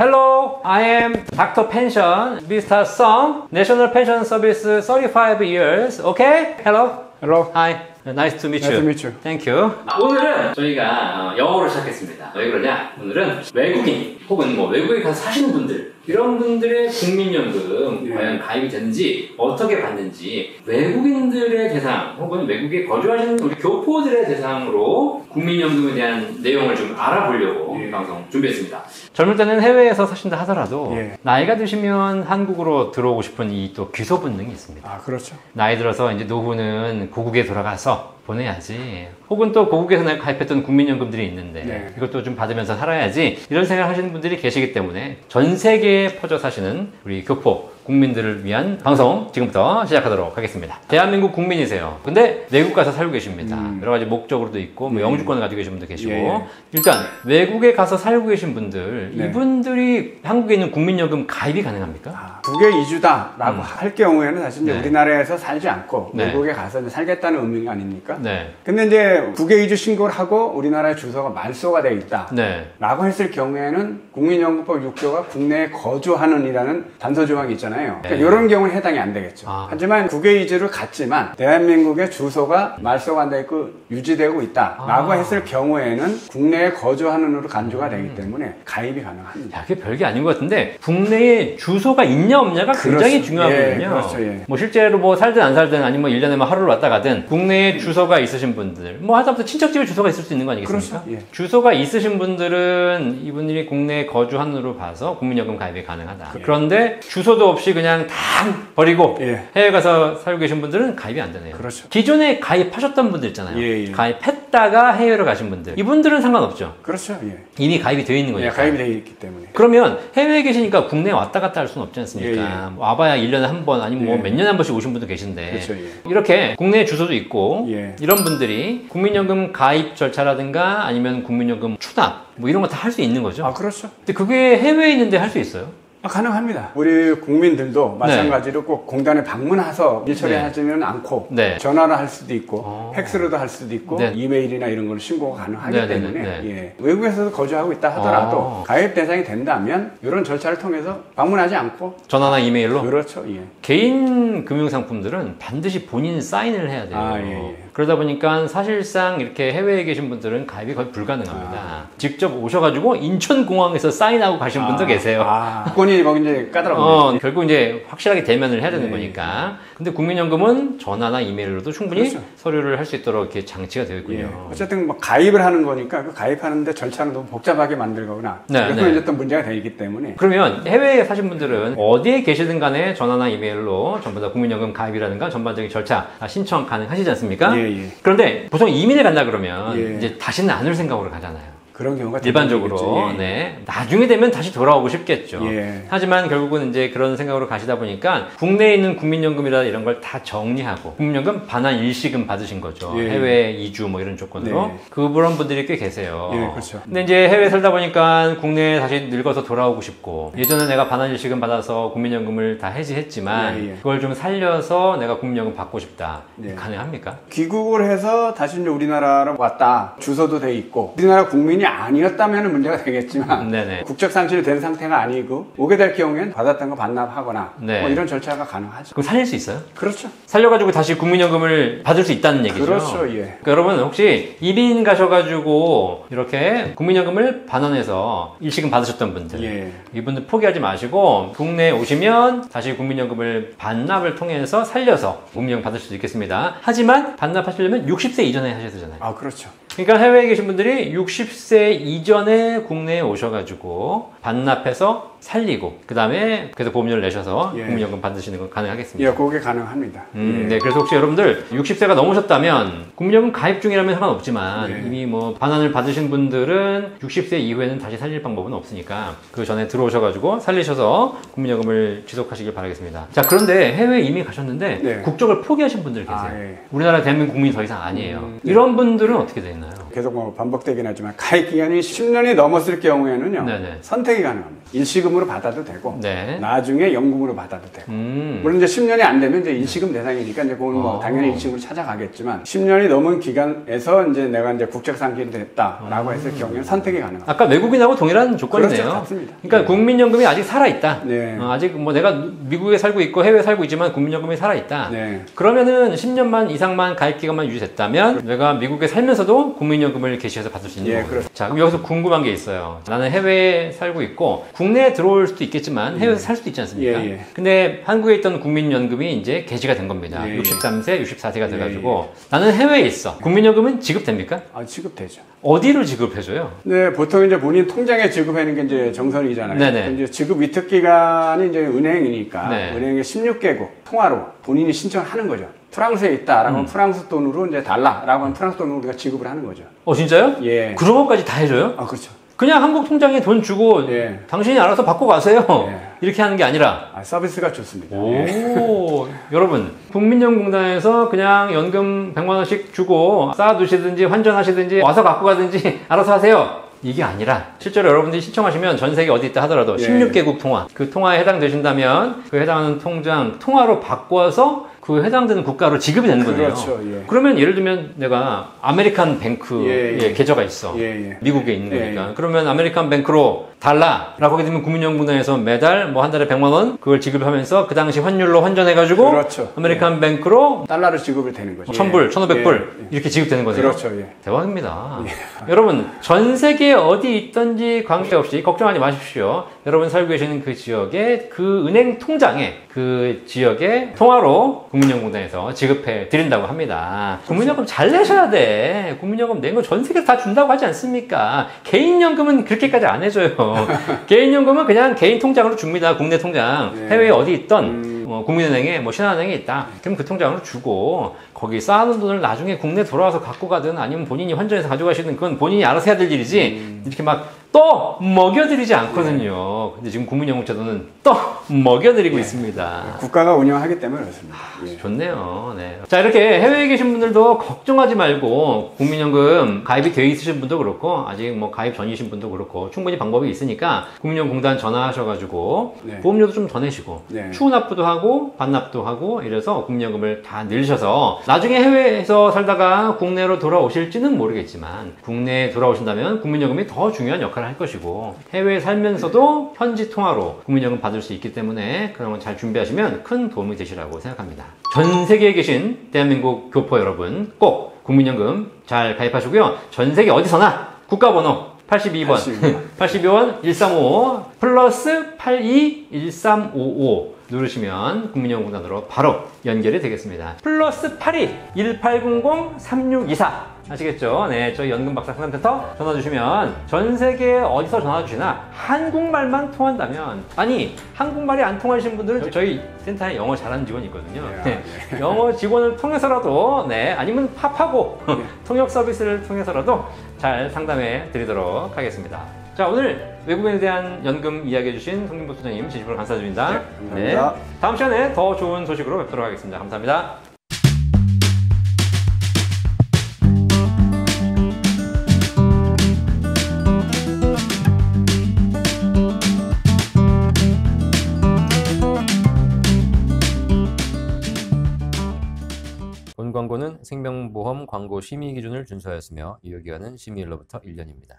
Hello, I am Dr. Pension, Mr. Song, National Pension Service 35 years. Okay? Hello? Hello. Hi. Nice to meet you. Nice to meet you. Thank you. 오늘은 저희가 영어로 시작했습니다. 왜 그러냐? 오늘은 외국인 혹은 뭐 외국에 가서 사시는 분들 이런 분들의 국민연금 과연 가입이 되는지 어떻게 받는지 외국인들의 대상 혹은 외국에 거주하시는 우리 교포들의 대상으로 국민연금에 대한 내용을 좀 알아보려고 방송 준비했습니다. 젊을 때는 해외에서 사신다 하더라도 나이가 드시면 한국으로 들어오고 싶은 이 또 귀소 본능이 있습니다. 아, 그렇죠. 나이 들어서 이제 노후는 고국에 돌아가서 보내야지. 혹은 또 고국에서 내가 가입했던 국민연금들이 있는데 이것도 좀 받으면서 살아야지. 이런 생각을 하시는 분들이 계시기 때문에 전 세계에 퍼져 사시는 우리 교포 국민들을 위한 방송 지금부터 시작하도록 하겠습니다. 대한민국 국민이세요. 근데 외국 가서 살고 계십니다. 여러 가지 목적으로도 있고 뭐 영주권을 가지고 계신 분도 계시고 일단 외국에 가서 살고 계신 분들 이분들이 한국에 있는 국민연금 가입이 가능합니까? 국외 이주다라고 할 경우에는 사실 이제 우리나라에서 살지 않고 외국에 가서 이제 살겠다는 의미 아닙니까? 근데 이제 국외 이주 신고를 하고 우리나라의 주소가 말소가 되어 있다 라고 했을 경우에는 국민연금법 6조가 국내에 거주하는 이라는 단서 조항이 있잖아요. 그러니까 이런 경우는 해당이 안 되겠죠. 하지만 국외 이주를 갔지만 대한민국의 주소가 말소가 안 돼 있고 유지되고 있다 라고 했을 경우에는 국내에 거주하는으로 간주가 되기 때문에 가입이 가능합니다. 야, 그게 별게 아닌 것 같은데 국내에 주소가 있냐 없냐가 굉장히 중요하거든요. 그렇죠. 뭐 실제로 뭐 살든 안 살든 아니면 뭐 1년에 뭐 하루를 왔다 가든 국내에 주소가 있으신 분들 뭐 하다못해 친척집에 주소가 있을 수 있는 거 아니겠습니까? 그렇죠. 주소가 있으신 분들은 이분들이 국내에 거주한으로 봐서 국민연금 가입이 가능하다. 그런데 주소도 없이 그냥 다 버리고 해외 가서 살고 계신 분들은 가입이 안 되네요. 그렇죠. 기존에 가입하셨던 분들 있잖아요. 가입했다가 해외로 가신 분들 이분들은 상관없죠. 그렇죠. 이미 가입이 되어 있는 거니까. 가입이 되어 있기 때문에. 그러면 해외에 계시니까 국내에 왔다 갔다 할 수는 없지 않습니까? 와봐야 1년에 한 번 아니면 뭐 몇 년에 한 번씩 오신 분도 계신데 그렇죠. 이렇게 국내 주소도 있고 이런 분들이 국민연금 가입 절차라든가 아니면 국민연금 추납 뭐 이런 거 다 할 수 있는 거죠. 아, 그렇죠. 근데 그게 해외에 있는데 할 수 있어요? 가능합니다. 우리 국민들도 마찬가지로 꼭 공단에 방문해서 일 처리하지는 않고 전화로 할 수도 있고 팩스로도 할 수도 있고 이메일이나 이런 걸로 신고가 가능하기 때문에 외국에서도 거주하고 있다 하더라도 가입 대상이 된다면 이런 절차를 통해서 방문하지 않고 전화나 이메일로? 그렇죠. 개인 금융상품들은 반드시 본인 사인을 해야 돼요. 그러다 보니까 사실상 이렇게 해외에 계신 분들은 가입이 거의 불가능합니다. 직접 오셔가지고 인천공항에서 사인하고 가신 분도 계세요. 조건이 거기 이제 까다롭네요. 결국 이제 확실하게 대면을 해야 되는 거니까. 근데 국민연금은 전화나 이메일로도 충분히 서류를 할 수 있도록 이렇게 장치가 되어 있군요. 어쨌든 뭐 가입을 하는 거니까 그 가입하는데 절차는 너무 복잡하게 만들거나 그건 이제 또 문제가 되기 때문에. 그러면 해외에 사신 분들은 어디에 계시든 간에 전화나 이메일로 전부 다 국민연금 가입이라든가 전반적인 절차 신청 가능하시지 않습니까? 그런데 보통 이민을 간다 그러면 이제 다시는 안 올 생각으로 가잖아요. 그런 경우가 일반적으로 나중에 되면 다시 돌아오고 싶겠죠. 하지만 결국은 이제 그런 생각으로 가시다 보니까 국내에 있는 국민연금이라 이런 걸 다 정리하고 국민연금 반환 일시금 받으신 거죠. 해외 이주 뭐 이런 조건으로 그런 분들이 꽤 계세요. 그렇죠. 근데 이제 해외에 살다 보니까 국내에 다시 늙어서 돌아오고 싶고 예전에 내가 반환 일시금 받아서 국민연금을 다 해지했지만 그걸 좀 살려서 내가 국민연금 받고 싶다. 가능합니까? 귀국을 해서 다시 이제 우리나라로 왔다. 주소도 돼 있고 우리나라 국민이 아니었다면 문제가 되겠지만 국적 상실이 된 상태가 아니고 오게 될 경우에는 받았던 거 반납하거나 뭐 이런 절차가 가능하죠. 그럼 살릴 수 있어요? 그렇죠. 살려가지고 다시 국민연금을 받을 수 있다는 얘기죠. 그렇죠. 그러니까 여러분 혹시 이민 가셔가지고 이렇게 국민연금을 반환해서 일시금 받으셨던 분들 이분들 포기하지 마시고 국내에 오시면 다시 국민연금을 반납을 통해서 살려서 국민연금 받을 수도 있겠습니다. 하지만 반납하시려면 60세 이전에 하셔야 되잖아요. 아, 그렇죠. 그러니까 해외에 계신 분들이 60세 이전에 국내에 오셔가지고 반납해서 살리고 그 다음에 그래서 보험료를 내셔서 국민연금 받으시는 건 가능하겠습니다. 그게 가능합니다. 그래서 혹시 여러분들 60세가 넘으셨다면 국민연금 가입 중이라면 상관없지만 이미 뭐 반환을 받으신 분들은 60세 이후에는 다시 살릴 방법은 없으니까 그 전에 들어오셔가지고 살리셔서 국민연금을 지속하시길 바라겠습니다. 자, 그런데 해외에 이미 가셨는데 국적을 포기하신 분들 계세요. 우리나라 대한민국 국민이 더 이상 아니에요. 이런 분들은 어떻게 되나요? 계속 뭐 반복되긴 하지만 가입 가입 기간이 10년이 넘었을 경우에는요. 네네. 선택이 가능합니다. 일시금으로 받아도 되고 네. 나중에 연금으로 받아도 되고 물론 이제 10년이 안 되면 이제 일시금 대상이니까 이제 그건 뭐 당연히 일시금으로 찾아가겠지만 10년이 넘은 기간에서 이제 내가 이제 국적 상실이 됐다라고 했을 경우에는 선택이 가능합니다. 아까 외국인하고 동일한 조건이네요. 그렇죠, 같습니다. 그러니까 네. 국민연금이 아직 살아있다. 네. 아직 뭐 내가 미국에 살고 있고 해외에 살고 있지만 국민연금이 살아있다. 네. 그러면은 10년만 이상만 가입 기간만 유지됐다면 내가 미국에 살면서도 국민연금을 개시해서 받을 수 있는 거예요. 그렇죠. 자, 그럼 여기서 궁금한 게 있어요. 나는 해외에 살고 있고 국내에 들어올 수도 있겠지만 해외에서 살 수도 있지 않습니까? 근데 한국에 있던 국민연금이 이제 개시가 된 겁니다. 63세, 64세가 돼가지고 나는 해외에 있어. 국민연금은 지급됩니까? 아, 지급되죠. 어디로 지급해줘요? 네, 보통 이제 본인 통장에 지급하는 게 이제 정설이잖아요. 네네. 이제 지급 위탁 기간이 이제 은행이니까 네. 은행의 16개국 통화로 본인이 신청을 하는 거죠. 프랑스에 있다라고 하면 프랑스 돈으로 이제 달라라고 하면 프랑스 돈으로 우리가 지급을 하는 거죠. 진짜요? 예. 그런 것까지 다 해줘요? 아, 그렇죠. 그냥 한국 통장에 돈 주고 당신이 알아서 받고 가세요. 이렇게 하는 게 아니라 서비스가 좋습니다. 여러분 국민연금공단에서 그냥 연금 100만 원씩 주고 쌓아두시든지 환전하시든지 와서 갖고 가든지 알아서 하세요. 이게 아니라 실제로 여러분들이 신청하시면 전 세계 어디 있다 하더라도 16개국 통화 그 통화에 해당되신다면 그 해당하는 통장 통화로 바꿔서 그 해당되는 국가로 지급이 되는 거예요. 그렇죠. 그러면 예를 들면 내가 아메리칸 뱅크에 계좌가 있어. 미국에 있는 거니까. 그러면 아메리칸 뱅크로 달라라고 하게 되면 국민연금공단에서 매달 뭐 한 달에 100만 원 그걸 지급하면서 그 당시 환율로 환전해가지고 그렇죠. 아메리칸 뱅크로 달러로 지급을 되는 거죠. 1000불, 1500불 이렇게 지급되는 거죠. 그렇죠. 대박입니다. 여러분 전 세계에 어디 있든지 관계없이 걱정하지 마십시오. 여러분 살고 계시는 그 지역의 그 은행 통장에 그 지역의 통화로 국민연금공단에서 지급해 드린다고 합니다. 국민연금 잘 내셔야 돼. 국민연금 낸 거 전 세계에서 다 준다고 하지 않습니까? 개인연금은 그렇게까지 안 해줘요. 개인연금은 그냥 개인 통장으로 줍니다. 국내 통장. 해외에 어디 있던 국민은행에 뭐 신한은행에 있다. 그럼 그 통장으로 주고 거기 쌓아놓은 돈을 나중에 국내 돌아와서 갖고 가든 아니면 본인이 환전해서 가져가시든 그건 본인이 알아서 해야 될 일이지 이렇게 막 또 먹여드리지 않거든요. 근데 지금 국민연금제도는 또 먹여드리고 있습니다. 국가가 운영하기 때문에 그렇습니다. 좋네요. 네. 자, 이렇게 해외에 계신 분들도 걱정하지 말고 국민연금 가입이 되어 있으신 분도 그렇고 아직 뭐 가입 전이신 분도 그렇고 충분히 방법이 있으니까 국민연금공단 전화하셔가지고 보험료도 좀 더 내시고 추후납부도 하고 반납도 하고 이래서 국민연금을 다 늘리셔서 나중에 해외에서 살다가 국내로 돌아오실지는 모르겠지만 국내에 돌아오신다면 국민연금이 더 중요한 역할을 할 것이고 해외에 살면서도 현지 통화로 국민연금 받을 수 있기 때문에 그런 건 잘 준비하시면 큰 도움이 되시라고 생각합니다. 전 세계에 계신 대한민국 교포 여러분 꼭 국민연금 잘 가입하시고요. 전 세계 어디서나 국가번호 82번 82번 1355 플러스 821355 누르시면 국민연금공단으로 바로 연결이 되겠습니다. 플러스 82 1800 3624 아시겠죠? 네, 저희 연금박사 상담센터 전화 주시면 전 세계 어디서 전화 주시나 한국말만 통한다면 아니 한국말이 안 통하시는 분들은 저희 센터에 영어 잘하는 직원이 있거든요. 영어 직원을 통해서라도 아니면 팝하고 통역 서비스를 통해서라도 잘 상담해 드리도록 하겠습니다. 자, 오늘 외국인에 대한 연금 이야기해 주신 송진보 소장님 진심으로 감사드립니다. 감사합니다. 다음 시간에 더 좋은 소식으로 뵙도록 하겠습니다. 감사합니다. 본 광고는 생명보험 광고 심의 기준을 준수하였으며 유효기간은 심의일로부터 1년입니다.